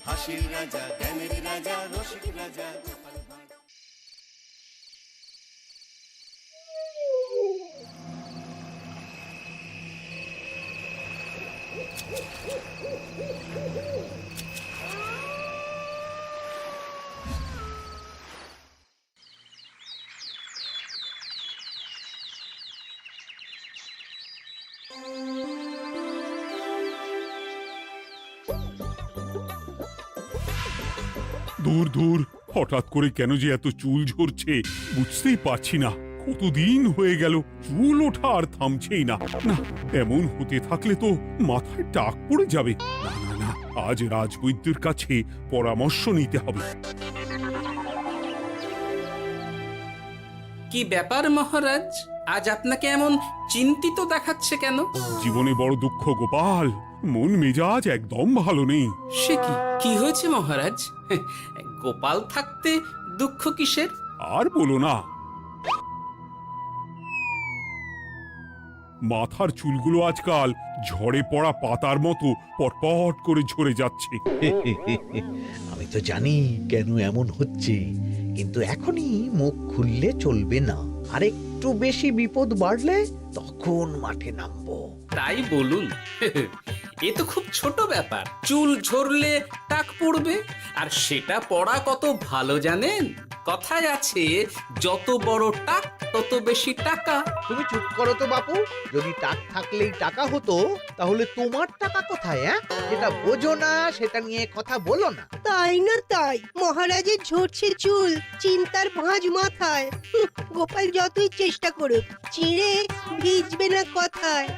হাসির রাজা, জ্ঞানের রাজা, রসিক রাজা। দূর দূর, হঠাৎ করে কেন যে এত চুল ঝরছে বুঝতেই পারছি না। কতদিন হয়ে গেল চুল ওঠা আর থামছেই না। না, এমন হতে থাকলে তো মাথায় টাক পড়ে যাবে। না না না, আজ রাজবৈদ্যের কাছে পরামর্শ নিতে হবে। কি ব্যাপার মহারাজ, আজ আপনাকে এমন চিন্তিত দেখাচ্ছে কেন? জীবনে বড় দুঃখ গোপাল, মন মেজাজ একদম ভালো নেই। সে কি কি হয়েছে মহারাজ? গোপাল থাকতে দুঃখ কিসের? আর বলো না, মাথার চুলগুলো আজকাল ঝড়ে পড়া পাতার মতো পটপট করে ঝরে যাচ্ছে। আমি তো জানি কেন এমন হচ্ছে, কিন্তু এখনই মুখ খুললে চলবে না। আর একটু বেশি বিপদ বাড়লে তখন মাঠে নামবো। তাই বলুন। এ তো খুব ছোট ব্যাপার। চুল ঝরলে টাক পড়বে, আর সেটা পড়া কত ভালো জানেন? কথায় আছে, যত বড় টাক তত বেশি টাকা। তুমি চুপ করো তো বাপু। যদি টাক থাকলেই টাকা হতো, তাহলে তোমার টাকা কোথায়? যেটা বোঝো না সেটা নিয়ে কথা বলো না। তাই না তাই, মহারাজের ঝরছে চুল, চিন্তার ভাঁজ মাথায়। গোপাল যতই চেষ্টা করুক, চিড়ে ভিজবে না কথায়।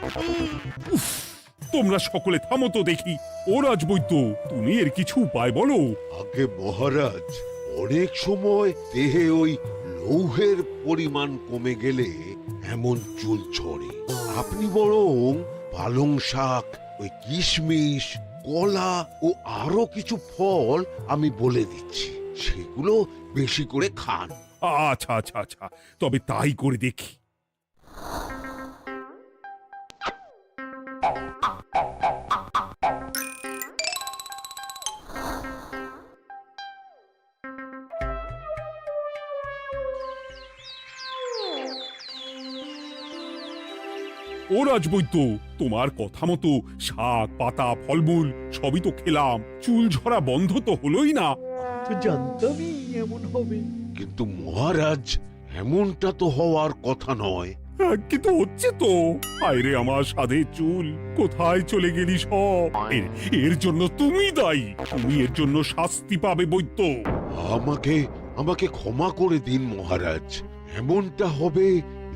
তোমরা সকলে থামো তো দেখি। ও রাজবৈদ্য, তুমি এর কিছু উপায় বলো। আগে মহারাজ, অনেক সময় দেহে ওই লৌহের পরিমাণ কমে গেলে এমন চুল ঝরে। আপনি বরং পালং শাক, ওই কিশমিশ, কলা ও আরো কিছু ফল আমি বলে দিচ্ছি, সেগুলো বেশি করে খান। আচ্ছা আচ্ছা আচ্ছা, তবে তাই করে দেখি। ও রাজবৈদ্য, তোমার কথা মতো শাক পাতা ফলমূল সবই তো খেলাম, চুল ঝরা বন্ধ তো হলোই না। তো জানতামই এমন হবে। কিন্তু মহারাজ, এমনটা তো হওয়ার কথা নয়। কিন্তু হচ্ছে তো। আরে আমার সাধে চুল, কোথায় চলে গেলি সব? এর জন্য তুমি দায়ী। তুমি এর জন্য শাস্তি পাবে বৈদ্য। আমাকে আমাকে ক্ষমা করে দিন মহারাজ। এমনটা হবে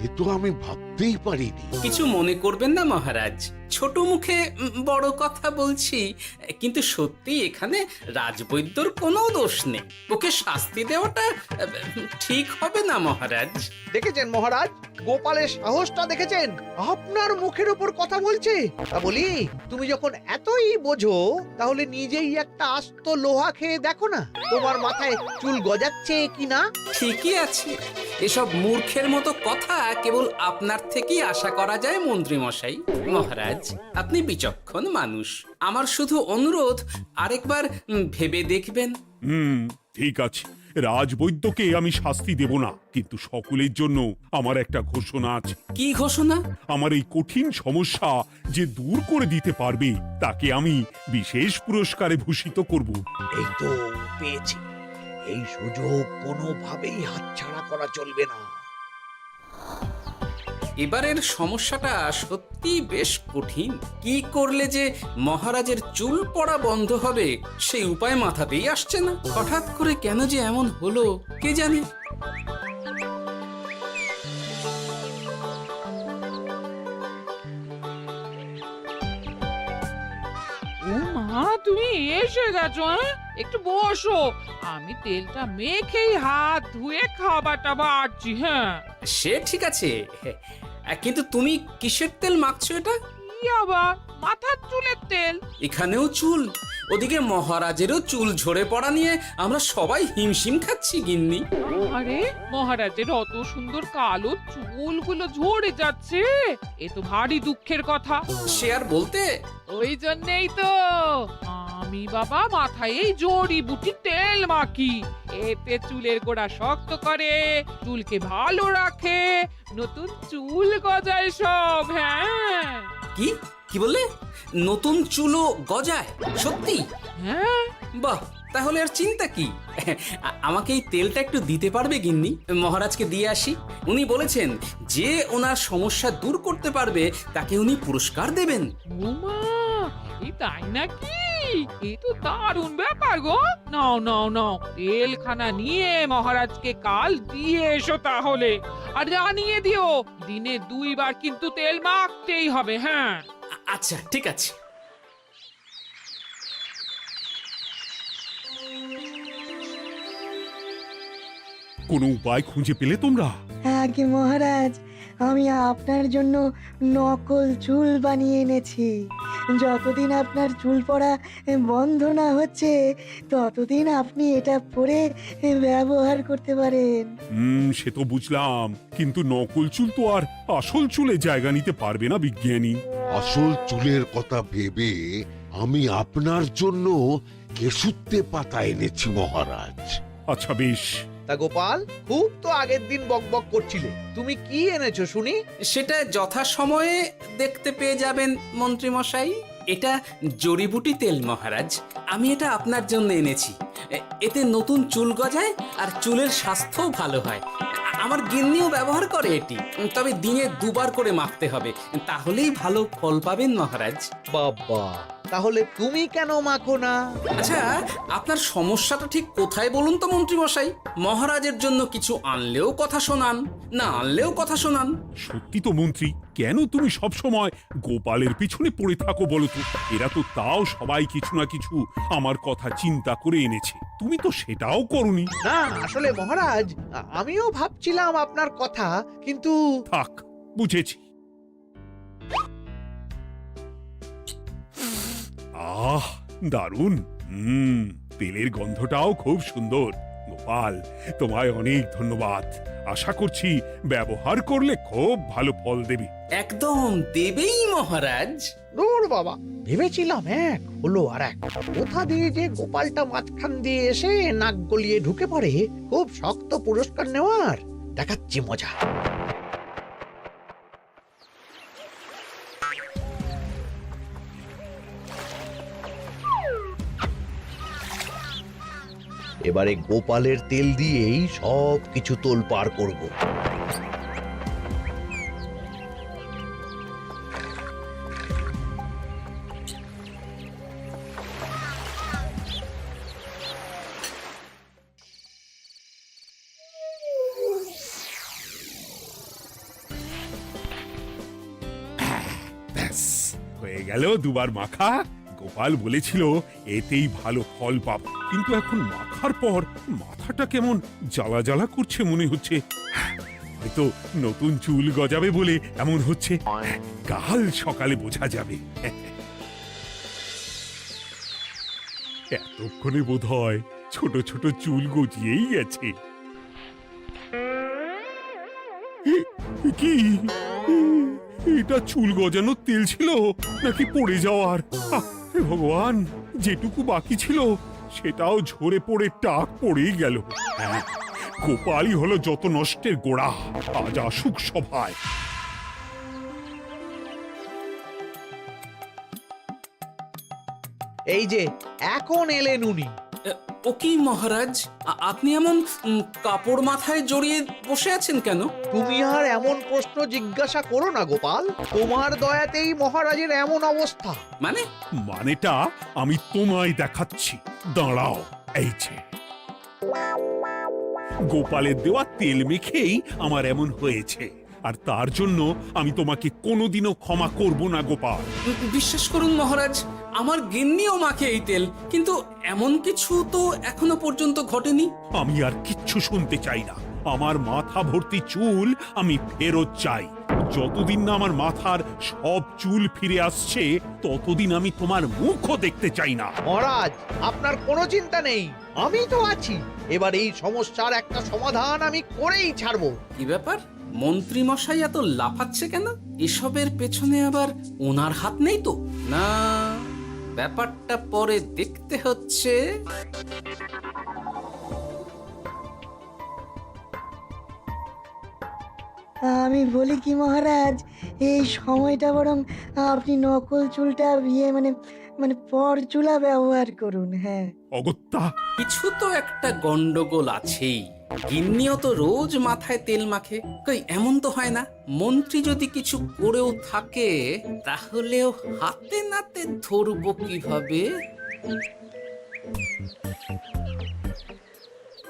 এ তো আমি ভাবতেই পারিনি। কিছু মনে করবেন না মহারাজ, ছোট মুখে বড় কথা বলছি। কিন্তু সত্যি এখানে রাজবৈদ্যর কোনো দোষ নেই। ওকে শাস্তি দেওয়াটা ঠিক হবে না মহারাজ। দেখেছেন মহারাজ, গোপালের সাহসটা দেখেছেন? আপনার মুখের উপর কথা বলছে। তা বলি, তুমি যখন এতই বোঝো, তাহলে নিজেই একটা আস্ত লোহা খেয়ে দেখো না, তোমার মাথায় চুল গজাচ্ছে কিনা। ঠিকই আছে, এসব মূর্খের মতো কথা কেবল আপনার থেকেই আশা করা যায় মন্ত্রী মশাই। মহারাজ, আপনি বিচক্ষণ মানুষ। আমার শুধু অনুরোধ, আরেকবার ভেবে দেখবেন। ঠিক আছে, রাজবৈদ্যকে আমি শাস্তি দেব না, কিন্তু সকলের জন্য আমার একটা ঘোষণা আছে। কি ঘোষণা? আমার এই কঠিন সমস্যা যে দূর করে দিতে পারবে, তাকে আমি বিশেষ পুরস্কারে ভূষিত করব। এই তো পেয়েছি। এই সুযোগ কোনোভাবেই হাতছাড়া করা চলবে না। এবারের সমস্যাটা সত্যি বেশ কঠিন। কি করলে যে মহারাজের চুল পড়া বন্ধ হবে সেই উপায় মাথাতেই আসছে না। হঠাৎ করে কেন যে এমন হলো কে জানে। ও মা, তুমি এসে গেছো? একটু বসো, আমি তেলটা মেখেই হাত ধুয়ে খাবারটা বাড়ছি। হ্যাঁ, সে ঠিক আছে, কিন্তু তুমি কিসের তেল মাখছো এটা? কি আবার মাথার চুলের তেল? এখানেও চুল, ওদিকে মহারাজেরও চুল ঝরে পড়া নিয়ে আমরা সবাই হিমশিম খাচ্ছি গিন্নি। আরে, মহারাজের অত সুন্দর কালো চুলগুলো ঝরে যাচ্ছে, এ তো ভারী দুঃখের কথা। সে আর বলতে। ওই জন্যই তো আমি বাবা মাথায় এই জড়িবুটি তেল মাখি। এতে চুলের গোড়া শক্ত করে, চুলকে ভালো রাখে, নতুন চুল গজায় সব। হ্যাঁ কি কি বললে? নতুন চুলও গজায়? সত্যি? হ্যাঁ, বাহ, তাহলে আর চিন্তা কি? আমাকে এই তেলটা একটু দিতে পারবে গিন্নি? মহারাজকে দিয়ে আসি। উনি বলেছেন যে ওনার সমস্যা দূর করতে পারবে তাকে উনি পুরস্কার দেবেন। ওমা, এই তাই নাকি? এ তো দারুণ ব্যাপার গো। নাও নাও নাও, তেলখানা নিয়ে মহারাজকে কাল দিয়ে এসো তাহলে। আর জানিয়ে দিও, দিনে 2 বার কিন্তু তেল মাখতেই হবে। হ্যাঁ, আচ্ছা, ঠিক আছে। কোনো উপায় খুঁজে পেলে তোমরা? আগে মহারাজ, আমি আপনার জন্য নকল চুল বানিয়ে এনেছি। যতদিন আপনার চুল পড়া বন্ধ না হচ্ছে ততদিন আপনি এটা পরে ব্যবহার করতে পারেন। সে তো বুঝলাম, কিন্তু নকল চুল তো আর আসল চুলে জায়গা নিতে পারবে না বিজ্ঞানী। আসল চুলের কথা ভেবে আমি আপনার জন্য কেশুত্তে পাতা এনেছি মহারাজ। আচ্ছা বেশ। তা গোপাল, খুব তো আগের দিন বকবক করছিলে, তুমি কি এনেছো শুনি? সেটা যথাসময়ে দেখতে পেয়ে যাবেন মন্ত্রী মশাই। এটা জড়িবুটি তেল মহারাজ। আমি এটা আপনার জন্য এনেছি। এতে নতুন চুল গজায় আর চুলের স্বাস্থ্যও ভালো হয়। আমার গিন্নিও ব্যবহার করে এটি, তবে দিনে 2 বার করে মাখতে হবে, তাহলেই ভালো ফল পাবেন মহারাজ। বাবা, তাহলে তুমি কেন মাখো না? আচ্ছা, আপনার সমস্যাটা ঠিক কোথায় বলুন তো মন্ত্রী মশাই? মহারাজের জন্য কিছু আনলেও কথা শোনান, না আনলেও কথা শোনান। সত্যি তো মন্ত্রী, কেন তুমি সব সময় গোপালের পিছনে পড়ে থাকো বলো তো? এরা তো তাও সবাই কিছু না কিছু আমার কথা চিন্তা করে এনেছে, তুমি তো সেটাও করনি। না, আসলে মহারাজ, আমিও ভাবছিলাম আপনার কথা, কিন্তু থাক, বুঝেছি। আহ, দারুণ। তেলের গন্ধটাও খুব সুন্দর। গোপাল, তোমায় অনেক ধন্যবাদ। আশা করছি ব্যবহার করলে খুব ভালো ফল দেবে। একদম দেবেই মহারাজ। দূর বাবা, ভেবেছিলাম এক, হলো আর এক। কোথা দিয়ে যে গোপালটা মাঝখান দিয়ে এসে নাক গলিয়ে ঢুকে পড়ে, খুব শক্ত পুরস্কার নেওয়ার। দেখাচ্ছি মজা। এবারে গোপালের তেল দিয়েই সব কিছু তোলপাড় করব। ব্যাস, হয়ে গেল 2 বার মাখা। গোপাল বলেছিল এতেই ভালো ফল পাব, কিন্তু এখন মাখার পর মাথাটা কেমন জ্বালা জ্বালা করছে মনে হচ্ছে। হয়তো নতুন চুল গজাবে বলে এমন হচ্ছে। কাল সকালে বোঝা যাবে। এতক্ষণে বোধহয় ছোট ছোট চুল গজিয়েই গেছে। কি এটা চুল গজানোর তেল ছিল নাকি পড়ে যাওয়ার? হে ভগবান, যেটুকু বাকি ছিল সেটাও ঝরে পড়ে টাক পড়েই গেল। হ্যাঁ, গোপালই হলো যত নষ্টের গোড়া। আজ আসুক সভায়। এই যে এখন এলেন উনি। ও কি মহারাজ, আপনি এমন কাপড় মাথায় জড়িয়ে বসে আছেন কেন? তুমি আর এমন প্রশ্ন জিজ্ঞাসা করো না গোপাল, তোমার দয়াতেই মহারাজের এমন অবস্থা। মানে? মানেটা আমি তোমায় দেখাচ্ছি, দাঁড়াও। এই যে গোপালের দেওয়া তেল মেখেই আমার এমন হয়েছে, আর তার জন্য আমি তোমাকে কোনোদিনও ক্ষমা করব না গোপাল। বিশ্বাস করুন মহারাজ, আমার গিন্নিও মাখে এই তেল, কিন্তু এমন কিছু তো এখনো পর্যন্ত ঘটেনি। আমি আর কিচ্ছু শুনতে চাই না। আমার মাথা ভর্তি চুল আমি ফেরত চাই। যতদিন না আমার মাথার সব চুল ফিরে আসছে ততদিন আমি তোমার মুখও দেখতে চাই না। মহারাজ, আপনার কোনো চিন্তা নেই, আমি তো আছি। এবার এই সমস্যার একটা সমাধান আমি করেই ছাড়বো। কি ব্যাপার, মন্ত্রী মশাই এত লাফাচ্ছে কেন? এসবের পেছনে আবার ওনার হাত নেই তো? না, ব্যাপারটা পরে দেখতে হচ্ছে। আমি বলি কি মহারাজ, এই সময়টা বরং আপনি নকল চুলটা মানে মানে পরচুলা ব্যবহার করুন। হ্যাঁ, অগত্যা কিছু তো একটা গন্ডগোল আছেই। গিন্নিও তো রোজ মাথায় তেল মাখে, কই এমন তো হয় না। মন্ত্রী যদি কিছু করেও থাকে তাহলেও হাতে নাতে ধরবো কিভাবে?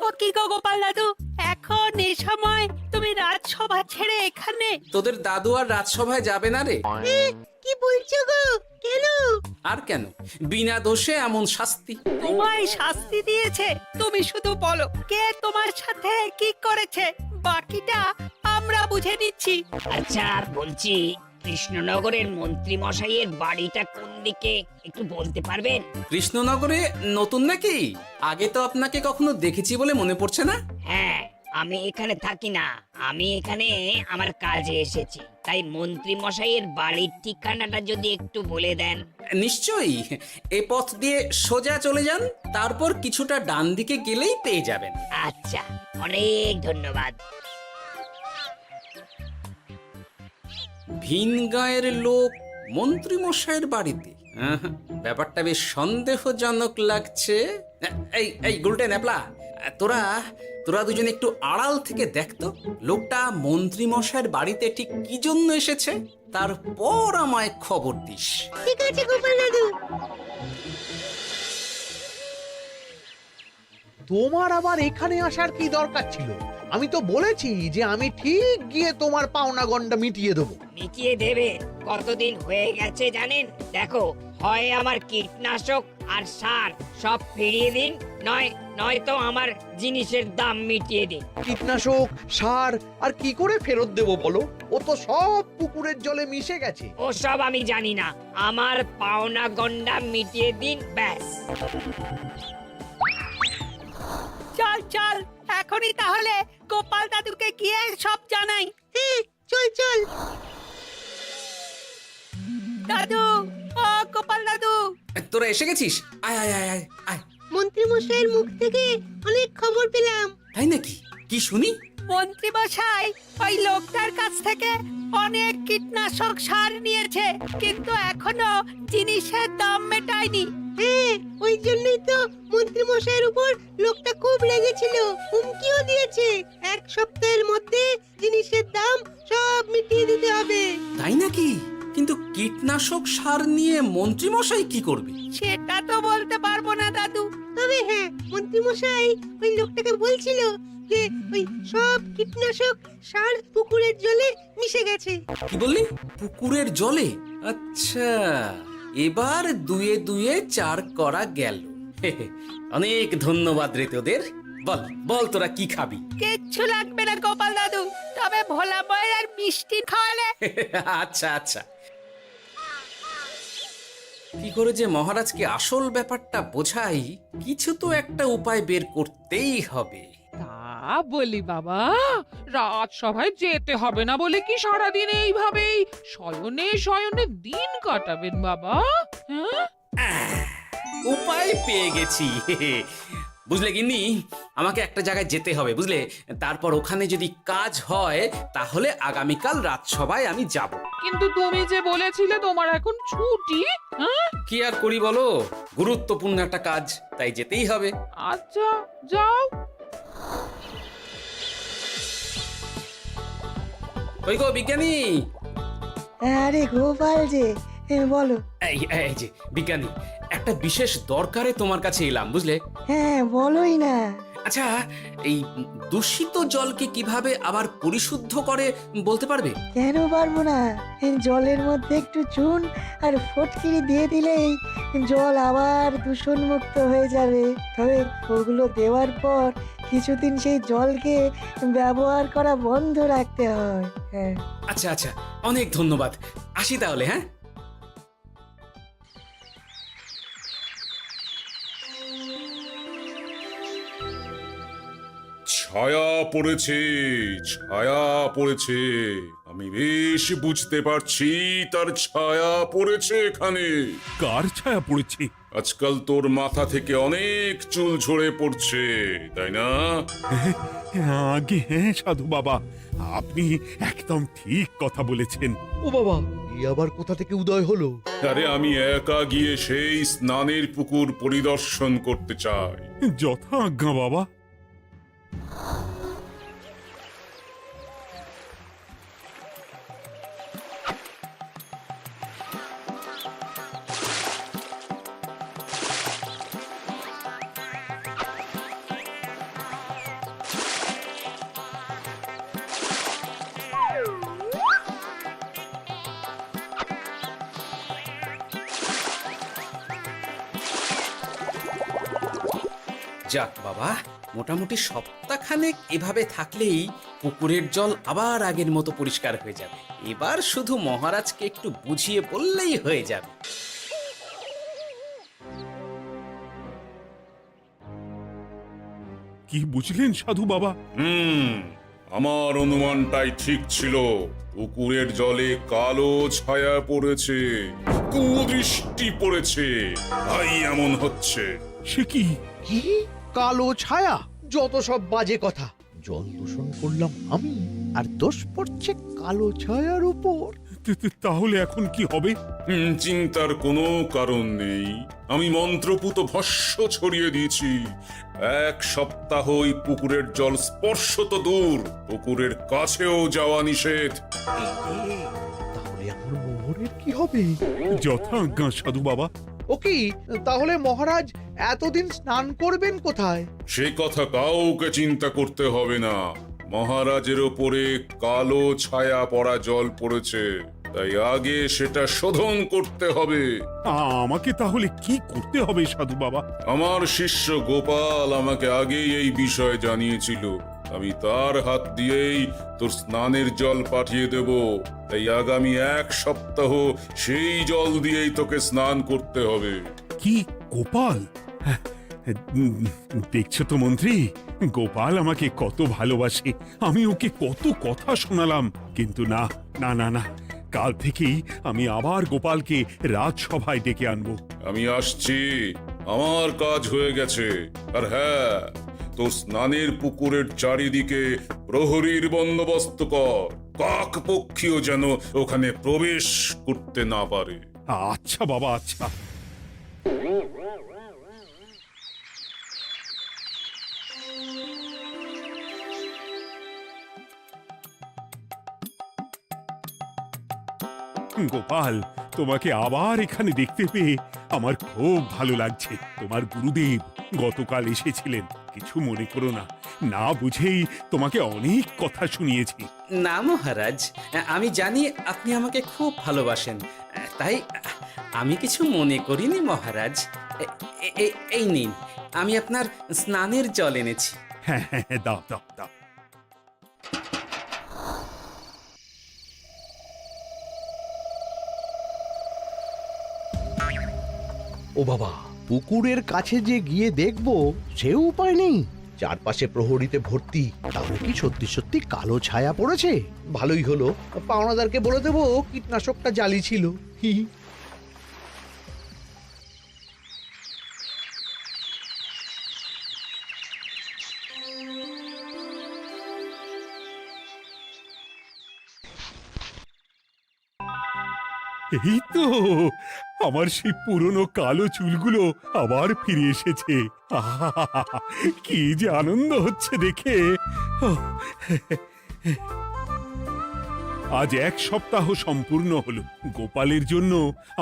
ও কি গো গোপাল দাদু, এখন এই সময় তুমি রাজসভা ছেড়ে এখানে? তোদের দাদু আর রাজসভায় যাবে না রে? কি বলছো গো? কেন? আর কেন, বিনা দোষে এমন শাস্তি। তোমায় শাস্তি দিয়েছে? তুমি শুধু বলো কে তোমার সাথে কি করেছে, বাকিটা আমরা বুঝে নিচ্ছি। আচ্ছা বলছি, কৃষ্ণনগরের মন্ত্রী মশাইয়ের বাড়িটা কোন দিকে একটু বলতে পারবেন? কৃষ্ণনগরে নতুন নাকি? আগে তো আপনাকে কখনো দেখেছি বলে মনে পড়ছে না। হ্যাঁ, আমি এখানে থাকি না, আমি এখানে আমার কাজে এসেছি, তাই মন্ত্রী মশাইয়ের বাড়ির ঠিকানাটা যদি একটু বলে দেন। নিশ্চয়ই, এ পথ দিয়ে সোজা চলে যান, তারপর কিছুটা ডান দিকে গেলেই পেয়ে যাবেন। আচ্ছা, অনেক ধন্যবাদ। ভিন গাঁয়ের লোক মন্ত্রী মশাইয়ের বাড়িতে, ব্যাপারটা বেশ সন্দেহজনক লাগছে। এই এই গুলটে ন্যাপলা, তোরা তোরা দুজন একটু আড়াল থেকে দেখতো লোকটা মন্ত্রী মশাইয়ের বাড়িতে ঠিক কি জন্য এসেছে, তারপর আমায় খবর দিস। ঠিক আছে গোপাল দাদু। তোমার আবার এখানে আসার কি দরকার ছিল? আমি তো বলেছি যে আমি ঠিক গিয়ে তোমার পাওনা গন্ডা মিটিয়ে দেবো। মিটিয়ে দেবেন? কতদিন হয়ে গেছে জানেন? দেখো, হয় আমার কীটনাশক আর সার সব ফিরিয়ে দিন, নয়তো আমার জিনিসের দাম মিটিয়ে দিন। কীটনাশক, সার আর কি করে ফেরত দেবো বলো? ও তো সব পুকুরের জলে মিশে গেছে। ওসব আমি জানি না, আমার পাওনা গন্ডা মিটিয়ে দিন, ব্যাস। চল চল, এখনই তাহলে গোপাল দাদুকে গিয়ে সব জানাই। চল চল। দাদু, ও গোপাল দাদু, তোরা এসে গেছিস? আয় আয় আয় আয় আয়। মন্ত্রী মশাইয়ের মুখ থেকে অনেক খবর পেলাম। তাই নাকি? কি শুনি? মন্ত্রী মশাই ওই লোকটার কাছ থেকে অনেক কীটনাশক সার নিয়েছে, কিন্তু এখনো জিনিসের দাম মেটায়নি। হ্যাঁ, ওই জন্যই তো মন্ত্রী মশাইয়ের উপর লোকটা খুব রেগেছিল, হুমকিও দিয়েছে এক সপ্তাহের মধ্যে জিনিসের দাম সব মিটিয়ে দিতে হবে। তাই নাকি? কিন্তু কীটনাশক সার নিয়ে মন্ত্রী মশাই কি করবে? সেটা তো বলতে পারবো না দাদু, তবে হ্যাঁ, মন্ত্রী মশাই ওই লোকটাকে বলছিল যে ওই সব কীটনাশক সার পুকুরের জলে মিশে গেছে। কি বললি? পুকুরের জলে? আচ্ছা, এবার দুয়ে দুয়ে চার করা গেল। অনেক ধন্যবাদ রে তোদের। বল বল, তোরা কি খাবি? কিচ্ছু লাগবে না গোপাল দাদু, তবে ভোলা বয়ের আর মিষ্টি খাওয়ালে। আচ্ছা আচ্ছা। কি করে যে মহারাজকে আসল ব্যাপারটা বোঝাই, কিছু তো একটা উপায় বের করতেই হবে। তা বলি বাবা, রাজসভায় যেতে হবে না বলে কি সারাদিন এইভাবেই শয়নে শয়নে দিন কাটাবেন বাবা? হ্যাঁ, উপায় পেয়ে গেছি। বুঝলে গিন্নি, আমাকে একটা জায়গায় যেতে হবে, বুঝলে? তারপর ওখানে যদি কাজ হয় তাহলে আগামীকাল রাজসভায় আমি যাব। কিন্তু তুমি যে বলেছিলে তোমার এখন ছুটি। হ্যাঁ, কি আর করি বলো, গুরুত্বপূর্ণ একটা কাজ, তাই যেতেই হবে। আচ্ছা যাও। ওই গো বিজ্ঞানী, আরে গোপাল যে, বলো। এই যে বিজ্ঞানী, একটা বিশেষ দরকারে তোমার কাছে এলাম, বুঝলে? হ্যাঁ, বলোই না। আচ্ছা, এই দূষিত জলকে কিভাবে আবার পরিশুদ্ধ করে বলতে পারবে? কেন পারবো না? জলের মধ্যে একটু চুন আর ফটকিরি দিয়ে দিলেই জল আবার দূষণমুক্ত হয়ে যাবে। তবে ওগুলো দেওয়ার পর কিছুদিন সেই জলকে ব্যবহার করা বন্ধ রাখতে হয়। হ্যাঁ, আচ্ছা আচ্ছা, অনেক ধন্যবাদ, আসি তাহলে। হ্যাঁ, ছায়া পড়েছে, ছায়া পড়েছে। আমি বেশ বুঝতে পারছি তার ছায়া পড়েছে এখানে। কার ছায়া পড়েছে? আজকাল তোর মাথা থেকে অনেক চুল ঝরে পড়ছে, তাই না? আগে হ্যাঁ সাধু বাবা, আপনি একদম ঠিক কথা বলেছেন। ও বাবা, এই আবার কোথা থেকে উদয় হলো? আরে আমি একা গিয়ে সেই স্নানের পুকুর পরিদর্শন করতে চাই। যথা আজ্ঞা বাবা। যাক বাবা, মোটামুটি সপ্তাহখানেক এভাবে থাকলেই পুকুরের জল আবার আগের মতো পরিষ্কার হয়ে যাবে। এবার শুধু মহারাজকে একটু বুঝিয়ে বললেই হয়ে যাবে। কি বুঝলেন সাধু বাবা? আমার অনুমানটাই ঠিক ছিল। পুকুরের জলে কালো ছায়া পড়েছে, কুদৃষ্টি পড়েছে, তাই এমন হচ্ছে। সে কি? কি কালো ছায়া? যত সব বাজে কথা। জল দূষণ করলাম আমি, আর দোষ পড়ছে কালো ছায়ার উপর। তাহলে এখন কি হবে? চিন্তার কোনো কারণ নেই। আমি মন্ত্রপুত ভস্য ছড়িয়ে দিয়েছি। 1 সপ্তাহ ওই পুকুরের জল স্পর্শ তো দূর, পুকুরের কাছেও যাওয়া নিষেধ। তাহলে আমার মোহরের কি হবে? যথা আজ্ঞা সাধু বাবা। ও কি, তাহলে মহারাজ এতদিন স্নান করবেন কোথায়? সে কথা কাউকে চিন্তা করতে হবে না। মহারাজের ওপরে কালো ছায়া পড়া জল পড়েছে, তাই আগে সেটা শোধন করতে হবে। আমাকে তাহলে কি করতে হবে সাধু বাবা? আমার শিষ্য গোপাল আমাকে আগেই এই বিষয় জানিয়েছিল। আমি তার হাত দিয়েই তোর স্নানের জল পাঠিয়ে দেব। তাই আগামী 1 সপ্তাহ সেই জল দিয়েই তোকে স্নান করতে হবে। কি গোপাল? দেখছো তো মন্ত্রী, গোপাল আমাকে কত ভালোবাসে। আমি ওকে কত কথা শোনালাম, কিন্তু না না না না, কাল থেকেই আমি আবার গোপালকে রাজসভায় ডেকে আনবো। আমি আসছি, আমার কাজ হয়ে গেছে। আর হ্যাঁ, তোর স্নানের পুকুরের চারিদিকে প্রহরীর বন্দোবস্ত কর। কাক পক্ষীও যেন ওখানে প্রবেশ করতে না পারে। আচ্ছা বাবা, আচ্ছা। গোপাল, তোমাকে আবার এখানে দেখতে পেয়ে আমার খুব ভালো লাগছে। তোমার গুরুদেব গতকাল এসেছিলেন, কিছু মনে করো না। না বুঝেই তোমাকে অনেক কথা শুনিয়েছি। না মহারাজ, আমি জানি আপনি আমাকে খুব ভালোবাসেন, তাই আমি কিছু মনে করিনি মহারাজ। এই নিন, আমি আপনার স্নানের জল এনেছি। হ্যাঁ হ্যাঁ হ্যাঁ, দাও দাও দাও। ও বাবা, পুকুরের কাছে যে গিয়ে দেখবো সে উপায় নেই। চারপাশে প্রহরীতে ভর্তি, তাহলে কি সত্যি সত্যি কালো ছায়া পড়েছে? ভালোই হলো, পাওনাদারকে বলে দেবো কীটনাশকটা জালি ছিল। হি হি। এই তো আমার সেই পুরনো কালো চুলগুলো আবার ফিরে এসেছে। আহা, কি যে আনন্দ হচ্ছে দেখে। আজ 1 সপ্তাহ সম্পূর্ণ হলো। গোপালের জন্য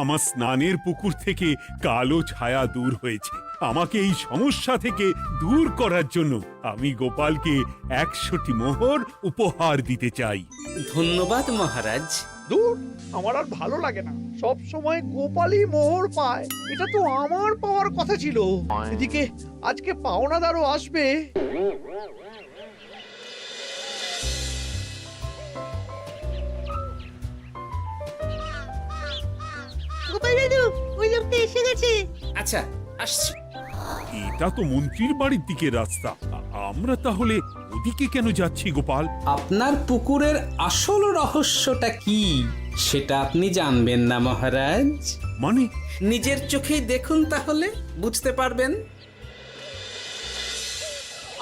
আমার স্নানের পুকুর থেকে কালো ছায়া দূর হয়েছে। আমাকে এই সমস্যা থেকে দূর করার জন্য আমি গোপালকে 100টি মোহর উপহার দিতে চাই। ধন্যবাদ মহারাজ। দূর, আমার আর ভালো লাগে না। সব সময় গোপালই মোহর পায়, এটা তো আমার পাওয়ার কথা ছিল। এদিকে আজকে পাওনাদারও আসবে। গোপাল দাদু, ওই লোকটা এসে গেছে। আচ্ছা, আসছি। এটা তো মন্ত্রীর বাড়ির দিকে রাস্তা। আমরা তাহলে ওদিকে এদিকে কেন যাচ্ছি গোপাল? আপনার পুকুরের আসল রহস্যটা কি সেটা আপনি জানবেন না মহারাজ? মানে নিজের চোখেই দেখুন, তাহলে বুঝতে পারবেন।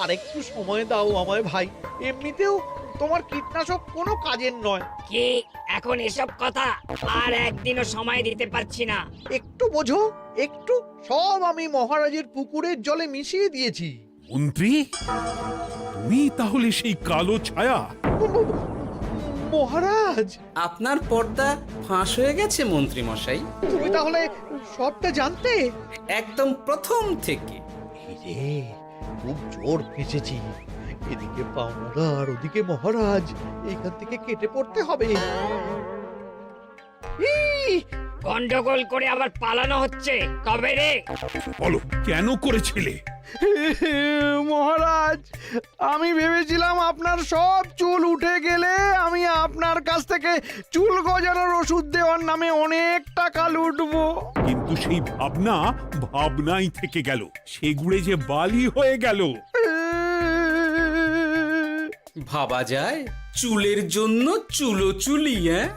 আর একটু সময় দাও আমায় ভাই, এমনিতেও তোমার কীটনাশক কোনো কাজের নয়। কি এখন এসব কথা? আর একদিনও সময় দিতে পারছি না। একটু বোঝো, একটু। সব আমি মহারাজের পুকুরের জলে মিশিয়ে দিয়েছি। মন্ত্রী, তুমি তাহলে সেই কালো ছায়া? মহারাজ, আপনার পর্দা ফাঁস হয়ে গেছে মন্ত্রী মশাই। তুমি তাহলে সবটা জানতে? একদম প্রথম থেকে। রে, খুব জোর ফেঁসেছি। এদিকে পাওনাদার, ওদিকে মহারাজ, এইখান থেকে কেটে পড়তে হবে। গন্ডগোল করে আবার পালানো হচ্ছে তবে রে। বলো, কেন করেছিলে? মহারাজ, আমি ভেবেছিলাম আপনার সব চুল উঠে গেলে আমি আপনার কাছ থেকে চুল গজানোর ওষুধ দেওয়ার নামে অনেক টাকা লুটবো। কিন্তু সেই ভাবনা ভাবনাই থেকে গেল, সেগুড়ে যে বালি হয়ে গেল। ভাবা যায় চুলের জন্য চুলো চুলি, হ্যাঁ?